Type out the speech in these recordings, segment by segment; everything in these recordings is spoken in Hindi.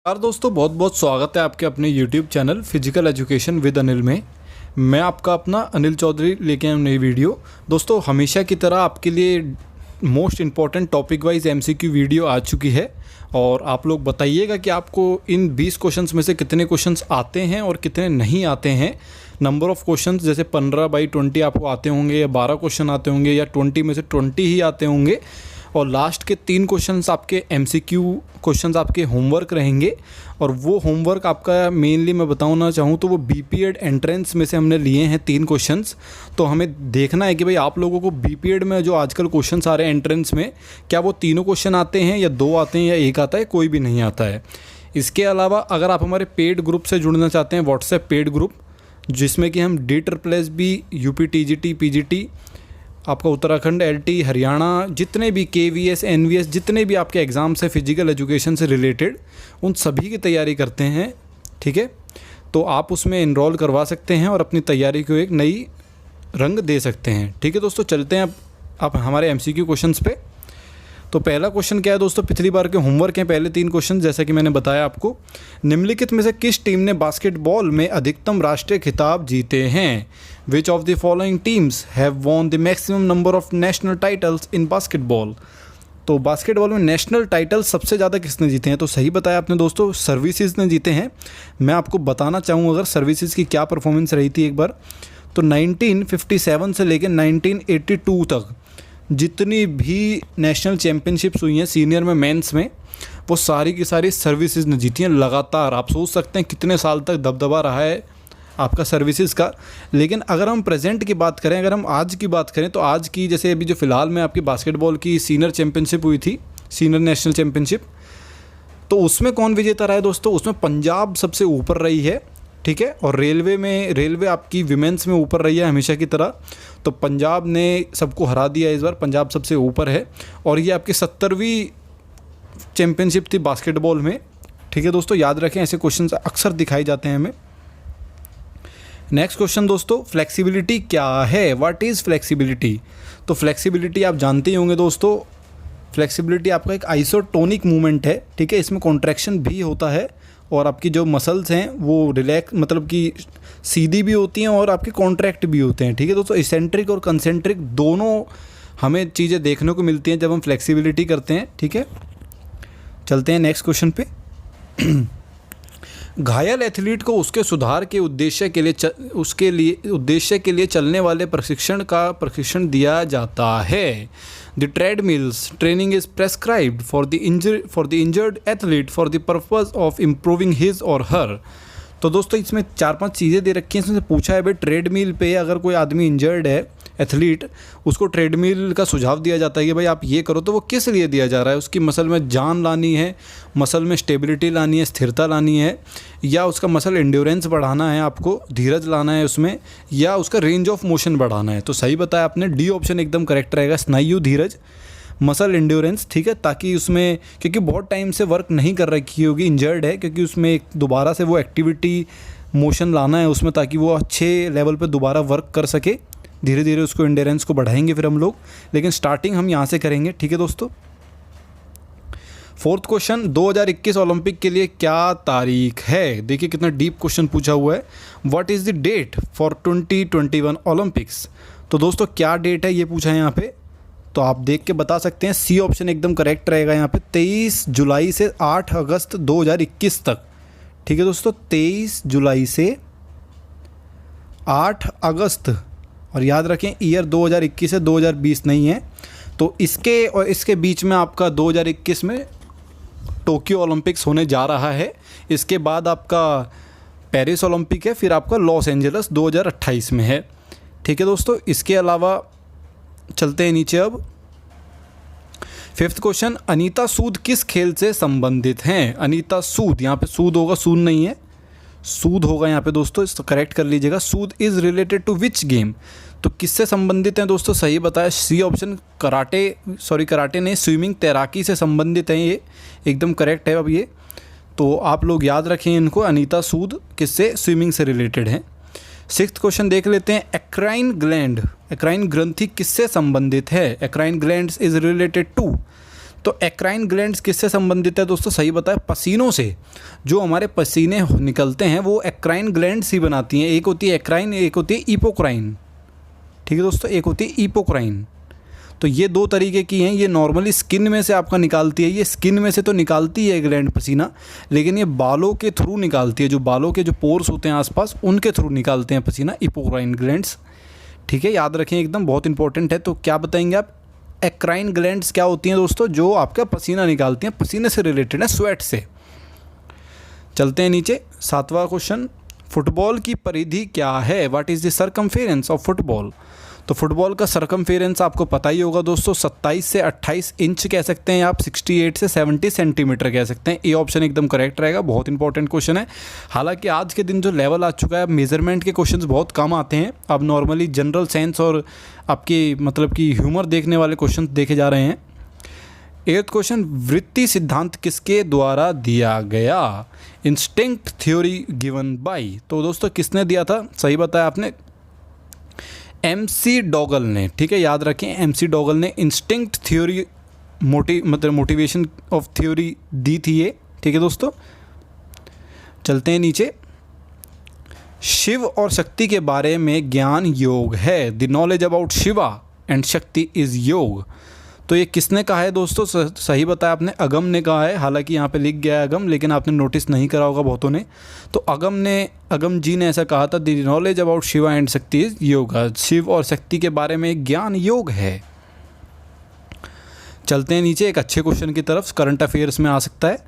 यार दोस्तों, बहुत बहुत स्वागत है आपके अपने YouTube channel physical education with Anil में। मैं आपका अपना अनिल चौधरी लेके आया हूं नई वीडियो। दोस्तों, हमेशा की तरह आपके लिए most important topic wise MCQ video आ चुकी है और आप लोग बताइएगा कि आपको इन 20 क्वेश्चंस में से कितने क्वेश्चंस आते हैं और कितने नहीं आते हैं। नंबर ऑफ़ क्वेश्चंस जैसे 15/20 आपको आते होंगे या 12 क्वेश्चन आते होंगे या 20 में से 20 ही आते होंगे और लास्ट के 3 क्वेश्चंस आपके MCQ क्वेश्चंस आपके होमवर्क रहेंगे। और वो होमवर्क आपका मेनली मैं बताना चाहूँ तो वो BPED एंट्रेंस में से हमने लिए हैं 3 क्वेश्चंस। तो हमें देखना है कि भाई आप लोगों को BPED में जो आजकल क्वेश्चंस आ रहे हैं एंट्रेंस में, क्या वो तीनों क्वेश्चन आते हैं या 2 आते हैं या 1 आता है, कोई भी नहीं आता है। इसके अलावा अगर आप हमारे पेड ग्रुप से जुड़ना चाहते हैं, व्हाट्सएप पेड ग्रुप, जिसमें कि हम DSSS UP TGT PGT आपका उत्तराखंड LT हरियाणा जितने भी KVS NVS जितने भी आपके एग्ज़ाम्स हैं फिजिकल एजुकेशन से रिलेटेड, उन सभी की तैयारी करते हैं। ठीक है, तो आप उसमें इनरोल करवा सकते हैं और अपनी तैयारी को एक नई रंग दे सकते हैं। ठीक है दोस्तों, चलते हैं अब हमारे MCQ क्वेश्चंस पे। तो पहला क्वेश्चन क्या है दोस्तों, पिछली बार के होमवर्क हैं पहले 3 क्वेश्चन, जैसा कि मैंने बताया आपको। निम्नलिखित में से किस टीम ने बास्केटबॉल में अधिकतम राष्ट्रीय खिताब जीते हैं? Which of the following teams have won the maximum number of national titles in basketball? तो बास्केटबॉल में नेशनल टाइटल सबसे ज़्यादा किसने जीते हैं? तो सही बताया आपने दोस्तों, सर्विसेज ने जीते हैं। मैं आपको बताना चाहूँ अगर सर्विसेज की क्या परफॉर्मेंस रही थी एक बार, तो 1957 से लेकर 1982 तक जितनी भी नेशनल चैम्पियनशिप्स हुई हैं सीनियर में, मेंस में, वो सारी की सारी सर्विसेज ने जीती हैं लगातार। आप सोच सकते हैं कितने साल तक दबदबा रहा है आपका सर्विसेज का। लेकिन अगर हम प्रेजेंट की बात करें, अगर हम आज की बात करें, तो आज की जैसे अभी जो फ़िलहाल में आपकी बास्केटबॉल की सीनियर चैम्पियनशिप हुई थी, सीनियर नेशनल चैम्पियनशिप, तो उसमें कौन विजेता रहा है दोस्तों? उसमें पंजाब सबसे ऊपर रही है। ठीक है, और रेलवे आपकी विमेंस में ऊपर रही है हमेशा की तरह। तो पंजाब ने सबको हरा दिया इस बार, पंजाब सबसे ऊपर है और ये आपकी 70वीं चैम्पियनशिप थी बास्केटबॉल में। ठीक है दोस्तों, याद रखें, ऐसे क्वेश्चन अक्सर दिखाए जाते हैं हमें। नेक्स्ट क्वेश्चन दोस्तों, फ्लेक्सिबिलिटी क्या है? What is flexibility? तो फ्लेक्सिबिलिटी आप जानते ही होंगे दोस्तों, फ्लेक्सिबिलिटी आपका एक आइसोटोनिक मूवमेंट है। ठीक है, इसमें कॉन्ट्रैक्शन भी होता है और आपकी जो मसल्स हैं वो रिलैक्स, मतलब कि सीधी भी होती हैं और आपके कॉन्ट्रैक्ट भी होते हैं। ठीक है दोस्तों, इसेंट्रिक और कंसेंट्रिक दोनों हमें चीज़ें देखने को मिलती हैं जब हम फ्लेक्सिबिलिटी करते हैं। ठीक है, चलते हैं नेक्स्ट क्वेश्चन पे। घायल एथलीट को उसके सुधार के उद्देश्य के लिए चलने वाले प्रशिक्षण दिया जाता है। The treadmills training is prescribed for the injured athlete for the purpose of improving his और हर। तो दोस्तों, इसमें 4-5 चीज़ें दे रखी हैं। इसमें से पूछा है भाई ट्रेडमिल पे अगर कोई आदमी इंजर्ड है, एथलीट, उसको ट्रेडमिल का सुझाव दिया जाता है कि भाई आप ये करो, तो वो किस लिए दिया जा रहा है? उसकी मसल में जान लानी है, मसल में स्टेबिलिटी लानी है, स्थिरता लानी है, या उसका मसल एंड्योरेंस बढ़ाना है, आपको धीरज लाना है उसमें, या उसका रेंज ऑफ मोशन बढ़ाना है? तो सही बताया आपने, डी ऑप्शन एकदम करेक्ट रहेगा, स्नायु धीरज, मसल एंड्योरेंस। ठीक है, ताकि उसमें, क्योंकि बहुत टाइम से वर्क नहीं कर रखी होगी, इंजर्ड है, क्योंकि उसमें दोबारा से वो एक्टिविटी मोशन लाना है उसमें, ताकि वो अच्छे लेवल पे दोबारा वर्क कर सके। धीरे धीरे उसको एंड्योरेंस को बढ़ाएंगे फिर हम लोग, लेकिन स्टार्टिंग हम यहाँ से करेंगे। ठीक है दोस्तों, 4th क्वेश्चन, 2021 ओलंपिक के लिए क्या तारीख है? देखिए कितना डीप क्वेश्चन पूछा हुआ है। What is the date for 2021 Olympics? तो दोस्तों क्या डेट है ये पूछा है यहाँ पे, तो आप देख के बता सकते हैं। सी ऑप्शन एकदम करेक्ट रहेगा यहाँ पे, 23 जुलाई से 8 अगस्त 2021 तक। ठीक है दोस्तों, 23 जुलाई से 8 अगस्त, और याद रखें ईयर 2021 है, 2020 नहीं है। तो इसके और इसके बीच में आपका 2021 में टोक्यो ओलंपिक्स होने जा रहा है। इसके बाद आपका पेरिस ओलंपिक है, फिर आपका लॉस एंजल्स 2028 में है। ठीक है दोस्तों, इसके अलावा चलते हैं नीचे अब। 5th क्वेश्चन, अनीता सूद किस खेल से संबंधित हैं? अनीता सूद, यहाँ पे सूद होगा, सूद नहीं है, सूद होगा यहाँ पे दोस्तों, इसको करेक्ट कर लीजिएगा। सूद is related to which game? तो किससे संबंधित हैं दोस्तों? सही बताया, सी ऑप्शन, कराटे नहीं, स्विमिंग, तैराकी से संबंधित हैं, ये एकदम करेक्ट है। अब ये तो आप लोग याद रखें इनको, अनीता सूद किससे? स्विमिंग से रिलेटेड हैं। 6th क्वेश्चन देख लेते हैं, एक्राइन ग्लैंड, एक्राइन ग्रंथि किससे संबंधित है? Eccrine glands is related to, तो एक्राइन ग्लैंड्स किससे संबंधित है दोस्तों? सही बताया, पसीनों से। जो हमारे पसीने निकलते हैं वो एक्राइन ग्लैंड्स ही बनाती हैं। एक होती है एक्राइन, एक होती है इपोक्राइन। ठीक है दोस्तों, एक होती है इपोक्राइन। तो ये दो तरीके की हैं। ये नॉर्मली स्किन में से आपका निकालती है, ये स्किन में से तो निकालती है ग्लैंड पसीना, लेकिन ये बालों के थ्रू निकालती है। जो बालों के जो पोर्स होते हैं आसपास, उनके थ्रू निकालते हैं पसीना इपोक्राइन ग्लैंड्स। ठीक है, याद रखें, एकदम बहुत इंपॉर्टेंट है। तो क्या बताएंगे आप? एक्राइन ग्लैंड्स क्या होती हैं दोस्तों? जो आपका पसीना निकालती हैं, पसीने से रिलेटेड है, स्वेट से। चलते हैं नीचे, 7वां क्वेश्चन, फुटबॉल की परिधि क्या है? What is the circumference of football? तो फुटबॉल का सरकमफेरेंस आपको पता ही होगा दोस्तों, 27 से 28 इंच कह सकते हैं आप, 68 से 70 सेंटीमीटर कह सकते हैं। ये ऑप्शन एकदम करेक्ट रहेगा। बहुत इंपॉर्टेंट क्वेश्चन है। हालांकि आज के दिन जो लेवल आ चुका है, अब मेजरमेंट के क्वेश्चंस बहुत कम आते हैं। अब नॉर्मली जनरल साइंस और आपकी मतलब कि ह्यूमर देखने वाले क्वेश्चन देखे जा रहे हैं। 8th क्वेश्चन, वृत्ति सिद्धांत किसके द्वारा दिया गया? Instinct theory given by. तो दोस्तों किसने दिया था? सही बताया आपने, MC डोगल ने। ठीक है, याद रखें, MC डोगल ने instinct theory motivation of theory दी थी ये। ठीक है दोस्तों, चलते हैं नीचे। शिव और शक्ति के बारे में ज्ञान योग है। The knowledge about Shiva and शक्ति इज़ योग। तो ये किसने कहा है दोस्तों? सही बताया आपने, अगम ने कहा है। हालांकि यहाँ पे लिख गया है अगम, लेकिन आपने नोटिस नहीं करा होगा बहुतों ने। तो अगम जी ने ऐसा कहा था, the knowledge about Shiva and शक्ति इज योगा। शिव और शक्ति के बारे में ज्ञान योग है। चलते हैं नीचे एक अच्छे क्वेश्चन की तरफ, करंट अफेयर्स में आ सकता है।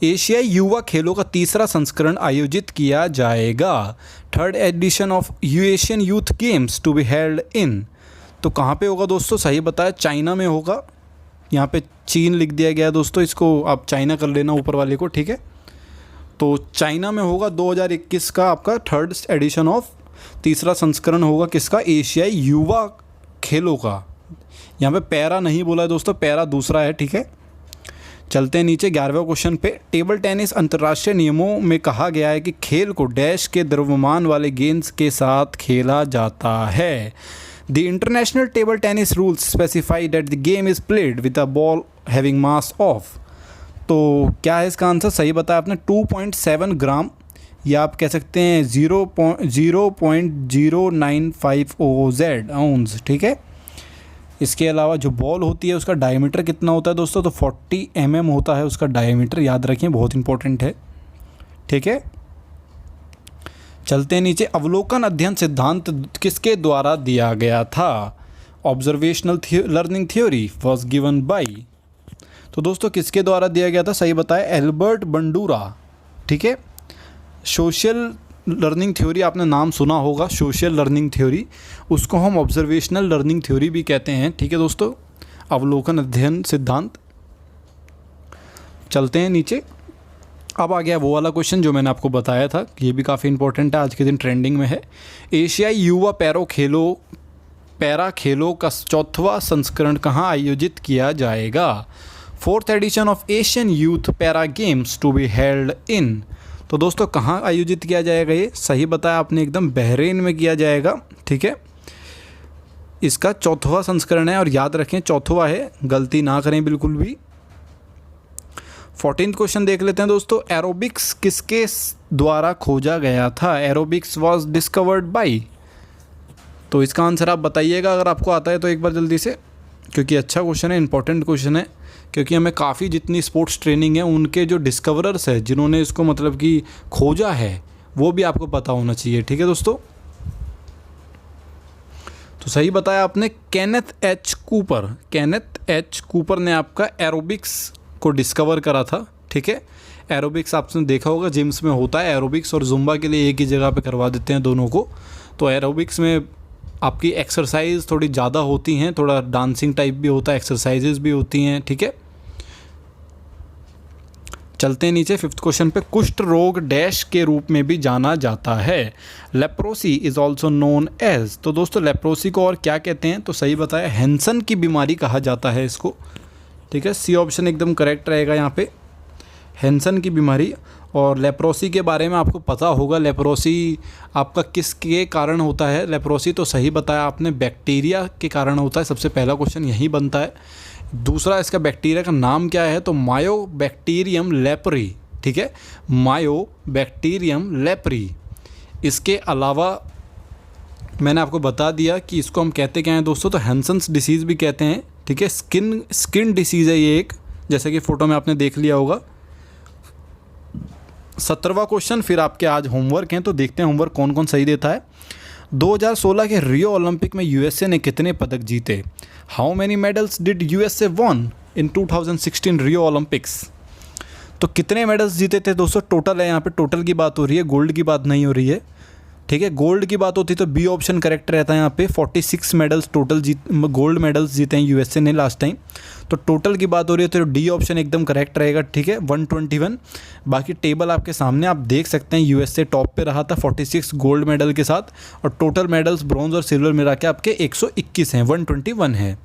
एशियाई युवा खेलों का 3रा संस्करण आयोजित किया जाएगा। 3rd edition of Asian youth games to be held in. तो कहाँ पे होगा दोस्तों? सही बताया, चाइना में होगा। यहाँ पे चीन लिख दिया गया है दोस्तों, इसको आप चाइना कर लेना ऊपर वाले को। ठीक है, तो चाइना में होगा। 2021 का आपका 3rd एडिशन ऑफ 3रा संस्करण होगा किसका? एशियाई युवा खेलों का। यहाँ पे पैरा नहीं बोला है दोस्तों, पैरा दूसरा है। ठीक है, चलते हैं नीचे 11वें क्वेश्चन पे। टेबल टेनिस अंतर्राष्ट्रीय नियमों में कहा गया है कि खेल को डैश के द्रव्यमान वाले गेंद के साथ खेला जाता है। The international table tennis rules specify that the game is played with a ball having mass of। तो क्या है इसका आंसर? सही बताया आपने, 2.7 ग्राम, या आप कह सकते हैं 0.0950 ounce। ठीक है, इसके अलावा जो बॉल होती है उसका डायमीटर कितना होता है दोस्तों? तो 40 mm होता है उसका डायमीटर। याद रखें, बहुत इंपॉर्टेंट है। ठीक है, चलते हैं नीचे। अवलोकन अध्ययन सिद्धांत किसके द्वारा दिया गया था? Observational learning theory was given by. तो दोस्तों किसके द्वारा दिया गया था? सही बताया, एल्बर्ट बंडूरा। ठीक है, सोशल लर्निंग थ्योरी आपने नाम सुना होगा, सोशल लर्निंग थ्योरी, उसको हम ऑब्जर्वेशनल लर्निंग थ्योरी भी कहते हैं। ठीक है दोस्तों, अवलोकन अध्ययन सिद्धांत। चलते हैं नीचे। अब आ गया वो वाला क्वेश्चन जो मैंने आपको बताया था, ये भी काफ़ी इंपॉर्टेंट है, आज के दिन ट्रेंडिंग में है। एशियाई युवा पैरा खेलों का 4वां संस्करण कहाँ आयोजित किया जाएगा? 4th edition of Asian youth para games to be held in. तो दोस्तों कहाँ आयोजित किया जाएगा? ये सही बताया आपने, एकदम बहरीन में किया जाएगा। ठीक है, इसका 4वां संस्करण है, और याद रखें 4वां है, गलती ना करें बिल्कुल भी। 14th क्वेश्चन देख लेते हैं दोस्तों। एरोबिक्स किसके द्वारा खोजा गया था? Aerobics was discovered by. तो इसका आंसर आप बताइएगा अगर आपको आता है तो एक बार जल्दी से, क्योंकि अच्छा क्वेश्चन है, इंपॉर्टेंट क्वेश्चन है। क्योंकि हमें काफ़ी जितनी स्पोर्ट्स ट्रेनिंग है, उनके जो डिस्कवरर्स है, जिन्होंने इसको मतलब कि खोजा है, वो भी आपको पता होना चाहिए। ठीक है दोस्तों, तो सही बताया आपने, केनेथ एच कूपर ने आपका एरोबिक्स को डिस्कवर करा था। ठीक है, एरोबिक्स आपने देखा होगा जिम्स में होता है, एरोबिक्स और जुम्बा के लिए एक ही जगह पे करवा देते हैं दोनों को। तो एरोबिक्स में आपकी एक्सरसाइज थोड़ी ज़्यादा होती हैं, थोड़ा डांसिंग टाइप भी होता है, एक्सरसाइजेज भी होती हैं। ठीक है, चलते हैं नीचे 5th क्वेश्चन पे। कुष्ठ रोग डैश के रूप में भी जाना जाता है? Leprosy is also known as. तो दोस्तों लेप्रोसी को और क्या कहते हैं? तो सही बताया, हैंसन की बीमारी कहा जाता है इसको। ठीक है, सी ऑप्शन एकदम करेक्ट रहेगा यहाँ पे, हैंसन की बीमारी। और लेप्रोसी के बारे में आपको पता होगा, लेप्रोसी आपका किसके कारण होता है? लेप्रोसी तो सही बताया आपने, बैक्टीरिया के कारण होता है। सबसे पहला क्वेश्चन यही बनता है, दूसरा इसका बैक्टीरिया का नाम क्या है, तो मायोबैक्टीरियम लेप्री, ठीक है, मायोबैक्टीरियम लेप्री। इसके अलावा मैंने आपको बता दिया कि इसको हम कहते क्या हैं दोस्तों, तो हैंसन्स डिसीज़ भी कहते हैं, ठीक है। स्किन डिसीज़ है ये एक, जैसे कि फ़ोटो में आपने देख लिया होगा। 17वां क्वेश्चन फिर आपके आज होमवर्क हैं, तो देखते हैं होमवर्क कौन कौन सही देता है। 2016 के रियो ओलंपिक में यूएसए ने कितने पदक जीते? How many medals did USA von in 2016 Rio Olympics? तो कितने मेडल्स जीते थे दोस्तों, टोटल है, यहाँ पे टोटल की बात हो रही है, गोल्ड की बात नहीं हो रही है, ठीक है। गोल्ड की बात होती तो बी ऑप्शन करेक्ट रहता है यहाँ पे। 46 मेडल्स टोटल गोल्ड मेडल्स जीते हैं यूएसए ने लास्ट टाइम, तो टोटल की बात हो रही है तो डी ऑप्शन एकदम करेक्ट रहेगा, ठीक है, 121। बाकी टेबल आपके सामने आप देख सकते हैं, यूएसए टॉप पे रहा था 46 गोल्ड मेडल के साथ, और टोटल मेडल्स ब्रॉन्ज और सिल्वर मिला के आपके 121 हैं, 121 है।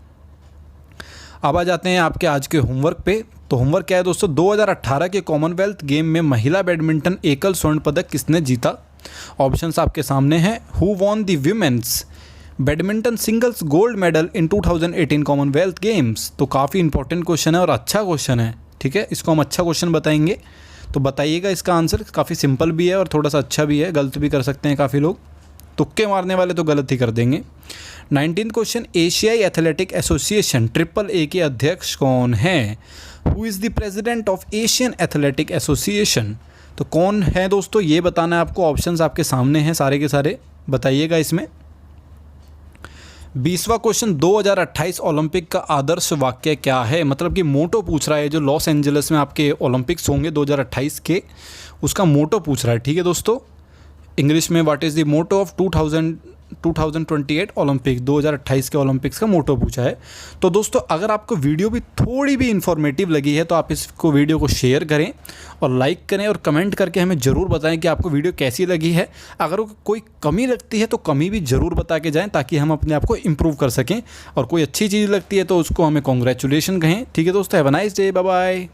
अब आ जाते हैं आपके आज के होमवर्क पे। तो होमवर्क क्या है दोस्तों, 2018 के कॉमनवेल्थ गेम में महिला बैडमिंटन एकल स्वर्ण पदक किसने जीता? ऑप्शंस आपके सामने हैं। Who won the women's badminton singles gold medal in 2018 Commonwealth games? तो काफ़ी इंपॉर्टेंट क्वेश्चन है और अच्छा क्वेश्चन है, ठीक है, इसको हम अच्छा क्वेश्चन बताएंगे, तो बताइएगा इसका आंसर। काफ़ी सिंपल भी है और थोड़ा सा अच्छा भी है, गलत भी कर सकते हैं काफ़ी लोग, तुक्के मारने वाले तो गलत ही कर देंगे। 19th क्वेश्चन, एशियाई एथलेटिक एसोसिएशन AAA के अध्यक्ष कौन है? Who is the president of Asian athletic association? तो कौन है दोस्तों, ये बताना है आपको। ऑप्शंस आपके सामने हैं सारे के सारे, बताइएगा इसमें। 20वां क्वेश्चन, 2028 ओलंपिक का आदर्श वाक्य क्या है? मतलब कि मोटो पूछ रहा है, जो लॉस एंजलिस में आपके ओलंपिक्स होंगे 2028 के, उसका मोटो पूछ रहा है, ठीक है दोस्तों। इंग्लिश में what is the motto of 2028 Olympic, 2028 के ओलंपिक्स का मोटो पूछा है। तो दोस्तों अगर आपको वीडियो भी थोड़ी भी इन्फॉर्मेटिव लगी है तो आप इसको वीडियो को शेयर करें और लाइक करें और कमेंट करके हमें ज़रूर बताएं कि आपको वीडियो कैसी लगी है। अगर कोई कमी लगती है तो कमी भी ज़रूर बता के जाएँ, ताकि हम अपने आप को इम्प्रूव कर सकें, और कोई अच्छी चीज़ लगती है तो उसको हमें कॉन्ग्रेचुलेशन कहें, ठीक है दोस्तों। Have a nice day, bye bye.